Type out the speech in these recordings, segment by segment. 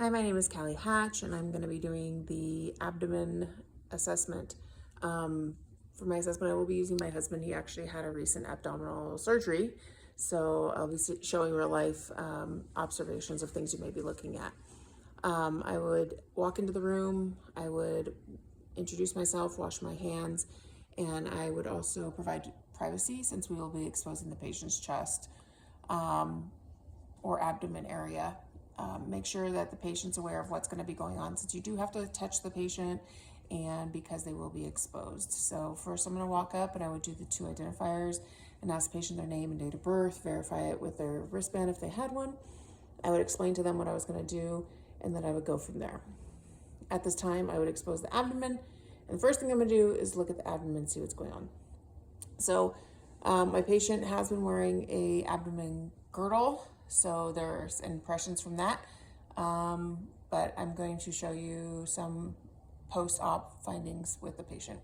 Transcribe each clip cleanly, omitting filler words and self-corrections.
Hi, my name is Callie Hatch, and I'm going to be doing the abdomen assessment. For my assessment, I will be using my husband. He actually had a recent abdominal surgery, so I'll be showing real life observations of things you may be looking at. I would walk into the room, I would introduce myself, wash my hands, and I would also provide privacy since we will be exposing the patient's chest or abdomen area. Make sure that the patient's aware of what's going to be going on, since you do have to touch the patient and because they will be exposed. So first I'm going to walk up and I would do the 2 identifiers and ask the patient their name and date of birth, verify it with their wristband if they had one. I would explain to them what I was going to do, and then I would go from there. At this time, I would expose the abdomen, and the first thing I'm going to do is look at the abdomen and see what's going on. So my patient has been wearing a abdomen girdle, so there's impressions from that, but I'm going to show you some post-op findings with the patient.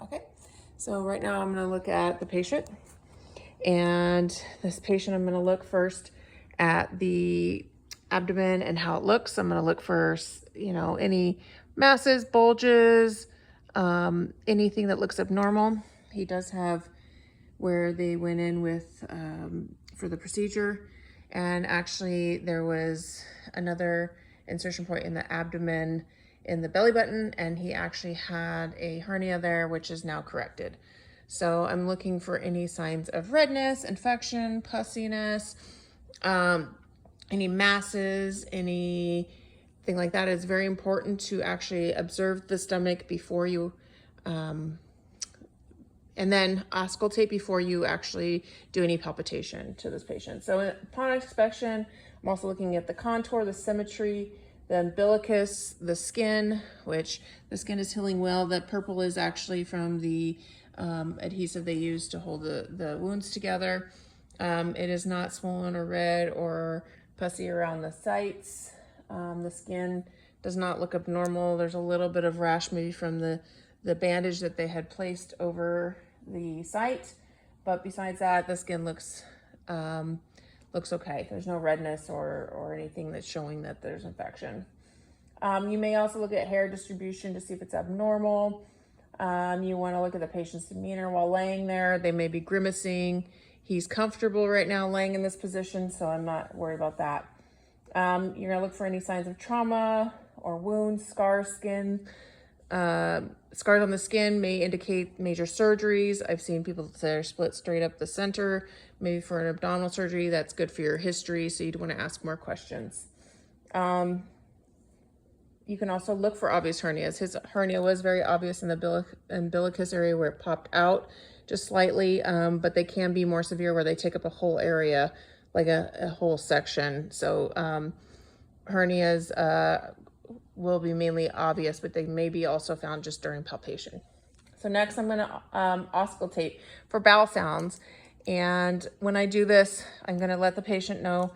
Okay, so right now I'm going to look at the patient, and this patient I'm going to look first at the abdomen and how it looks. I'm going to look for, any masses, bulges, anything that looks abnormal. He does have where they went in with for the procedure, and actually there was another insertion point in the abdomen in the belly button, and he actually had a hernia there, which is now corrected. So I'm looking for any signs of redness, infection, pussiness, any masses, anything like that. It's very important to actually observe the stomach before you and then auscultate before you actually do any palpitation to this patient. So upon inspection, I'm also looking at the contour, the symmetry, the umbilicus, the skin, which the skin is healing well. The purple is actually from the adhesive they use to hold the wounds together. It is not swollen or red or pussy around the sites. The skin does not look abnormal. There's a little bit of rash maybe from the bandage that they had placed over the site, but besides that, the skin looks okay. There's no redness or anything that's showing that there's infection. You may also look at hair distribution to see if it's abnormal. You want to look at the patient's demeanor while laying there. They may be grimacing. He's comfortable right now laying in this position, so I'm not worried about that. You're going to look for any signs of trauma or wounds, scars, skin. Scars on the skin may indicate major surgeries. I've seen people that are split straight up the center, maybe for an abdominal surgery. That's good for your history, so you'd want to ask more questions. You can also look for obvious hernias. His hernia was very obvious in the umbilicus area where it popped out just slightly, but they can be more severe where they take up a whole area, like a whole section. So hernias will be mainly obvious, but they may be also found just during palpation. So next I'm going to auscultate for bowel sounds. And when I do this, I'm going to let the patient know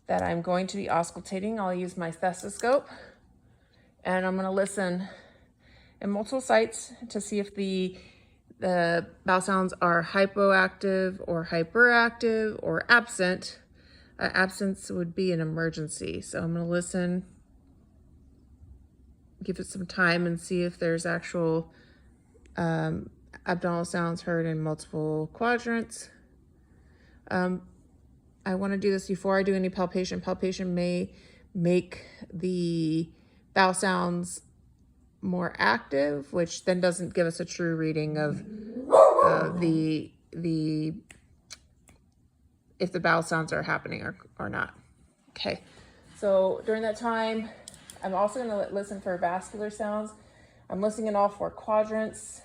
that I'm going to be auscultating. I'll use my stethoscope, and I'm going to listen in multiple sites to see if the bowel sounds are hypoactive or hyperactive or absent. Absence would be an emergency. So I'm going to listen, give it some time, and see if there's actual abdominal sounds heard in multiple quadrants. I want to do this before I do any palpation. Palpation may make the bowel sounds more active, which then doesn't give us a true reading of if the bowel sounds are happening or not. Okay, so during that time, I'm also going to listen for vascular sounds. I'm listening in all 4 quadrants.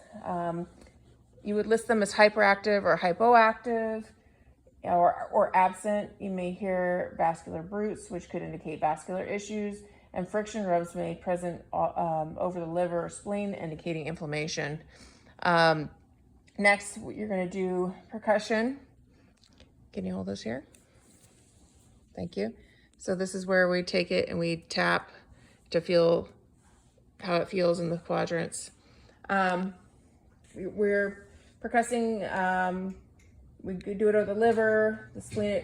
You would list them as hyperactive or hypoactive or absent. You may hear vascular bruits, which could indicate vascular issues, and friction rubs may be present over the liver or spleen, indicating inflammation. Next, you're going to do percussion. Can you hold this here? Thank you. So this is where we take it and we tap to feel how it feels in the quadrants. We're percussing, we could do it over the liver, the spleen,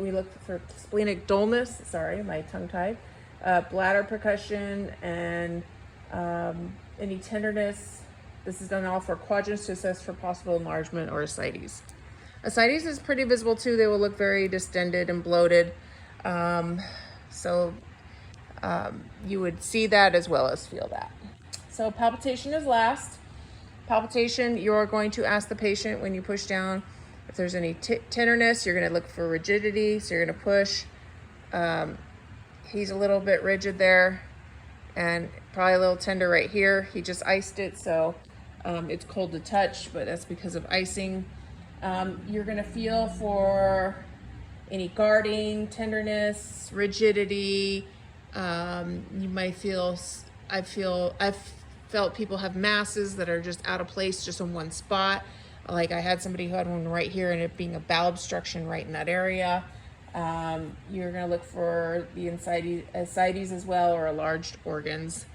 we look for splenic dullness, sorry, my tongue tied, bladder percussion, and any tenderness. This is done all for quadrants to assess for possible enlargement or ascites. Ascites is pretty visible too. They will look very distended and bloated. You would see that as well as feel that. So palpitation is last. Palpitation, you're going to ask the patient when you push down if there's any tenderness. You're going to look for rigidity, so you're going to push. He's a little bit rigid there and probably a little tender right here. He just iced it, so it's cold to touch, but that's because of icing. You're going to feel for any guarding, tenderness, rigidity. You might feel, I've felt people have masses that are just out of place just in one spot. Like I had somebody who had one right here and it being a bowel obstruction right in that area. You're going to look for the ascites as well, or enlarged organs.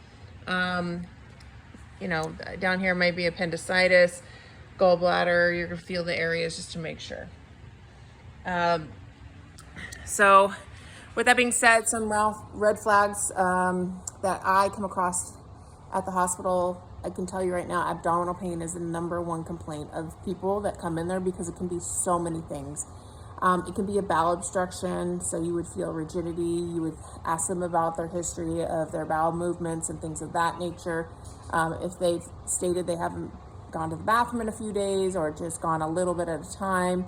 You know, down here might be appendicitis, gallbladder. You're going to feel the areas just to make sure. So with that being said, some red flags that I come across at the hospital, I can tell you right now, abdominal pain is the #1 complaint of people that come in there, because it can be so many things. It can be a bowel obstruction, so you would feel rigidity. You would ask them about their history of their bowel movements and things of that nature. If they've stated they haven't gone to the bathroom in a few days, or just gone a little bit at a time,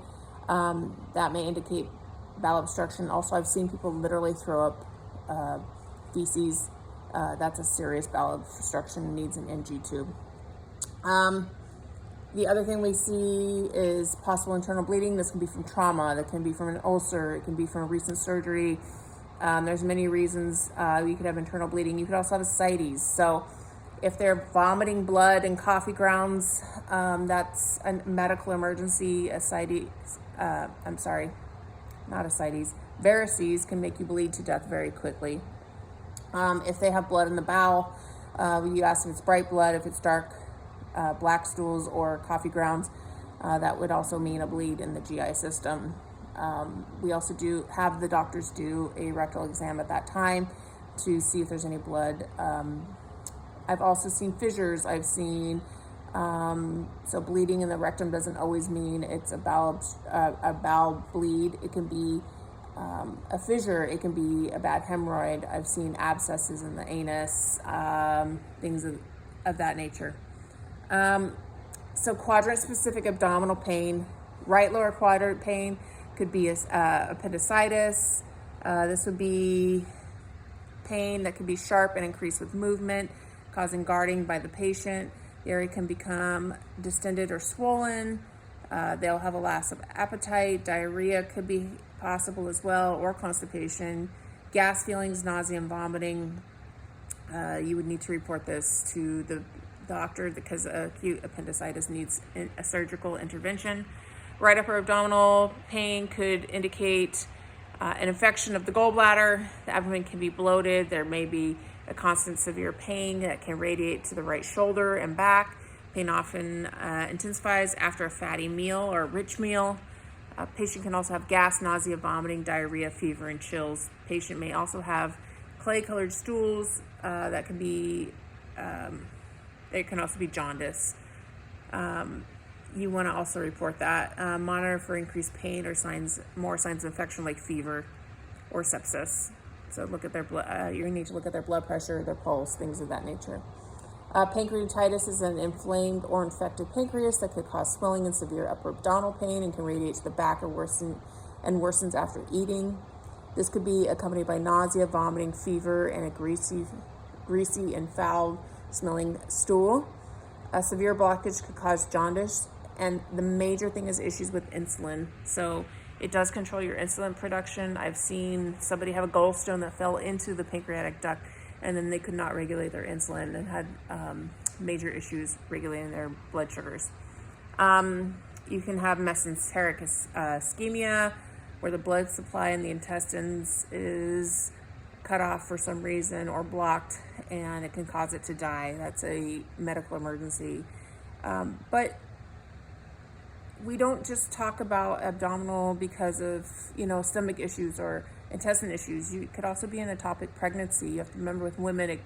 that may indicate bowel obstruction. Also, I've seen people literally throw up feces. That's a serious bowel obstruction, needs an NG tube. The other thing we see is possible internal bleeding. This can be from trauma, that can be from an ulcer, it can be from a recent surgery. There's many reasons you could have internal bleeding. You could also have ascites. So if they're vomiting blood and coffee grounds, that's a medical emergency. Varices can make you bleed to death very quickly. If they have blood in the bowel, you ask if it's bright blood, if it's dark, black stools or coffee grounds, that would also mean a bleed in the GI system. We also have the doctors do a rectal exam at that time to see if there's any blood. I've also seen fissures. I've seen, so bleeding in the rectum doesn't always mean it's a bowel bleed. It can be a fissure, it can be a bad hemorrhoid. I've seen abscesses in the anus, things of that nature. So quadrant-specific abdominal pain, right lower quadrant pain could be appendicitis. This would be pain that could be sharp and increase with movement, causing guarding by the patient. The area can become distended or swollen. They'll have a loss of appetite. Diarrhea could be possible as well, or constipation. Gas feelings, nausea, and vomiting. You would need to report this to the doctor, because acute appendicitis needs a surgical intervention. Right upper abdominal pain could indicate an infection of the gallbladder. The abdomen can be bloated. There may be a constant severe pain that can radiate to the right shoulder and back. Pain often intensifies after a fatty meal or a rich meal. A patient can also have gas, nausea, vomiting, diarrhea, fever, and chills. Patient may also have clay-colored stools that can be, it can also be jaundice. You want to also report that. Monitor for increased pain or more signs of infection like fever or sepsis. So look at their blood. You need to look at their blood pressure, their pulse, things of that nature. Pancreatitis is an inflamed or infected pancreas that could cause swelling and severe upper abdominal pain and can radiate to the back or worsens after eating. This could be accompanied by nausea, vomiting, fever, and a greasy and foul-smelling stool. A severe blockage could cause jaundice, and the major thing is issues with insulin. So it does control your insulin production. I've seen somebody have a gallstone that fell into the pancreatic duct, and then they could not regulate their insulin and had major issues regulating their blood sugars. You can have mesenteric ischemia, where the blood supply in the intestines is cut off for some reason or blocked, and it can cause it to die. That's a medical emergency. But we don't just talk about abdominal because of, stomach issues or intestine issues. You could also be an ectopic pregnancy. You have to remember with women,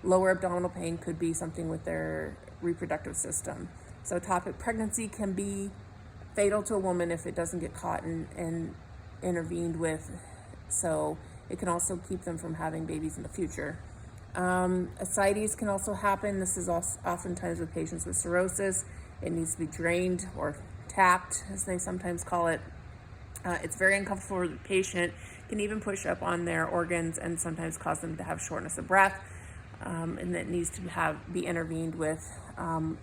lower abdominal pain could be something with their reproductive system. So ectopic pregnancy can be fatal to a woman if it doesn't get caught and intervened with. So it can also keep them from having babies in the future. Ascites can also happen. This is oftentimes with patients with cirrhosis. It needs to be drained or tapped, as they sometimes call it. It's very uncomfortable for the patient. Can even push up on their organs and sometimes cause them to have shortness of breath. And that needs to be intervened with.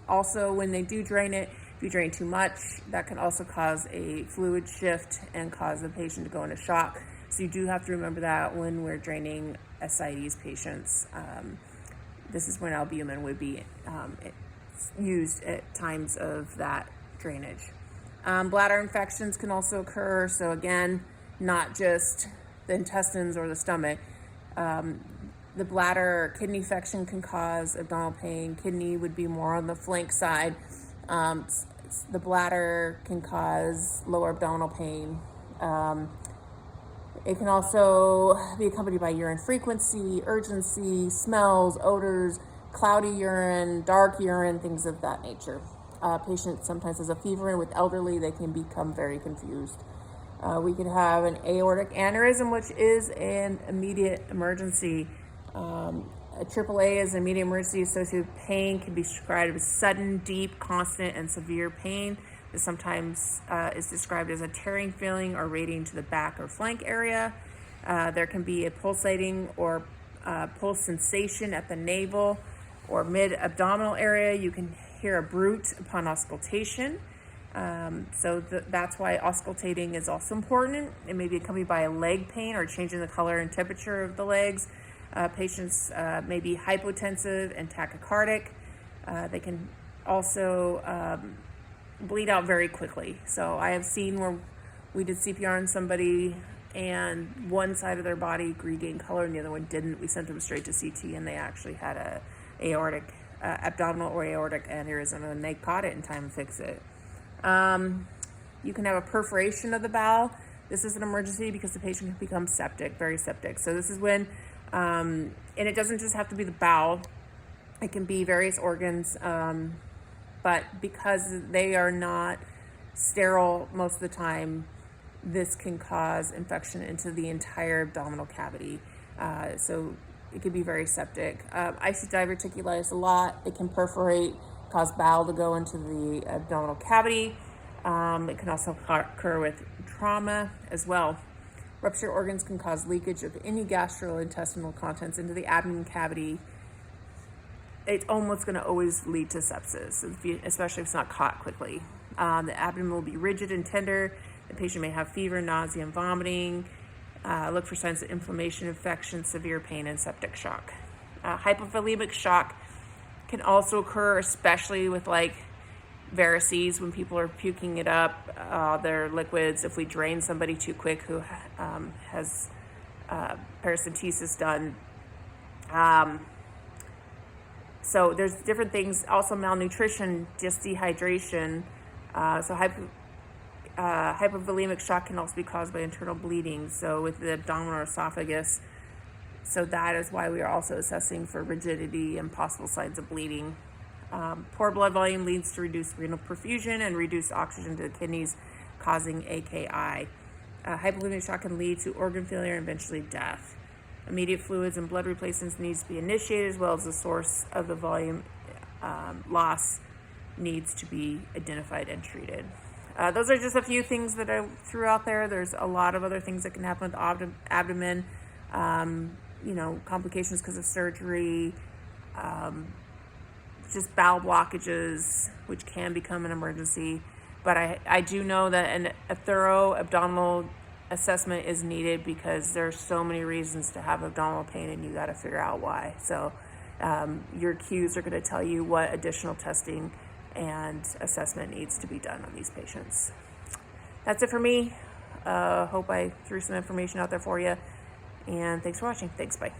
Also, when they do drain it, if you drain too much, that can also cause a fluid shift and cause the patient to go into shock. So you do have to remember that when we're draining ascites patients. This is when albumin would be used at times of that drainage. Bladder infections can also occur. So again, not just the intestines or the stomach. The bladder or kidney infection can cause abdominal pain. Kidney would be more on the flank side. The bladder can cause lower abdominal pain. It can also be accompanied by urine frequency, urgency, smells, odors, cloudy urine, dark urine, things of that nature. Patient sometimes has a fever, and with elderly, they can become very confused. We could have an aortic aneurysm, which is an immediate emergency. A AAA is an immediate emergency associated with pain, can be described as sudden, deep, constant, and severe pain. This sometimes is described as a tearing feeling or radiating to the back or flank area. There can be a pulsating or pulse sensation at the navel or mid-abdominal area. You can hear a bruit upon auscultation. That's why auscultating is also important. It may be accompanied by a leg pain or changing the color and temperature of the legs. Patients may be hypotensive and tachycardic. They can also bleed out very quickly. So I have seen where we did CPR on somebody and one side of their body regained color and the other one didn't. We sent them straight to CT and they actually had a aortic, abdominal or aortic aneurysm, and they caught it in time to fix it. You can have a perforation of the bowel. This is an emergency because the patient can become septic, very septic. So this is when, and it doesn't just have to be the bowel. It can be various organs, but because they are not sterile most of the time, this can cause infection into the entire abdominal cavity. So it can be very septic. IC diverticulitis a lot. It can perforate, cause bowel to go into the abdominal cavity. It can also occur with trauma as well. Ruptured organs can cause leakage of any gastrointestinal contents into the abdomen cavity. It's almost going to always lead to sepsis, especially if it's not caught quickly. The abdomen will be rigid and tender. The patient may have fever, nausea, and vomiting. Look for signs of inflammation, infection, severe pain, and septic shock. Hypovolemic shock can also occur, especially with like varices, when people are puking it up, their liquids. If we drain somebody too quick who has paracentesis done. So there's different things. Also malnutrition, just dehydration. Hypovolemic shock can also be caused by internal bleeding, so with the abdominal or esophagus. So that is why we are also assessing for rigidity and possible signs of bleeding. Poor blood volume leads to reduced renal perfusion and reduced oxygen to the kidneys, causing AKI. Hypovolemic shock can lead to organ failure and eventually death. Immediate fluids and blood replacements needs to be initiated, as well as the source of the volume loss needs to be identified and treated. Those are just a few things that I threw out there. There's a lot of other things that can happen with the abdomen, complications because of surgery, just bowel blockages, which can become an emergency. But I do know that a thorough abdominal assessment is needed because there's so many reasons to have abdominal pain and you got to figure out why. So your Qs are going to tell you what additional testing and assessment needs to be done on these patients. That's it for me. Hope I threw some information out there for you. And thanks for watching. Thanks, bye.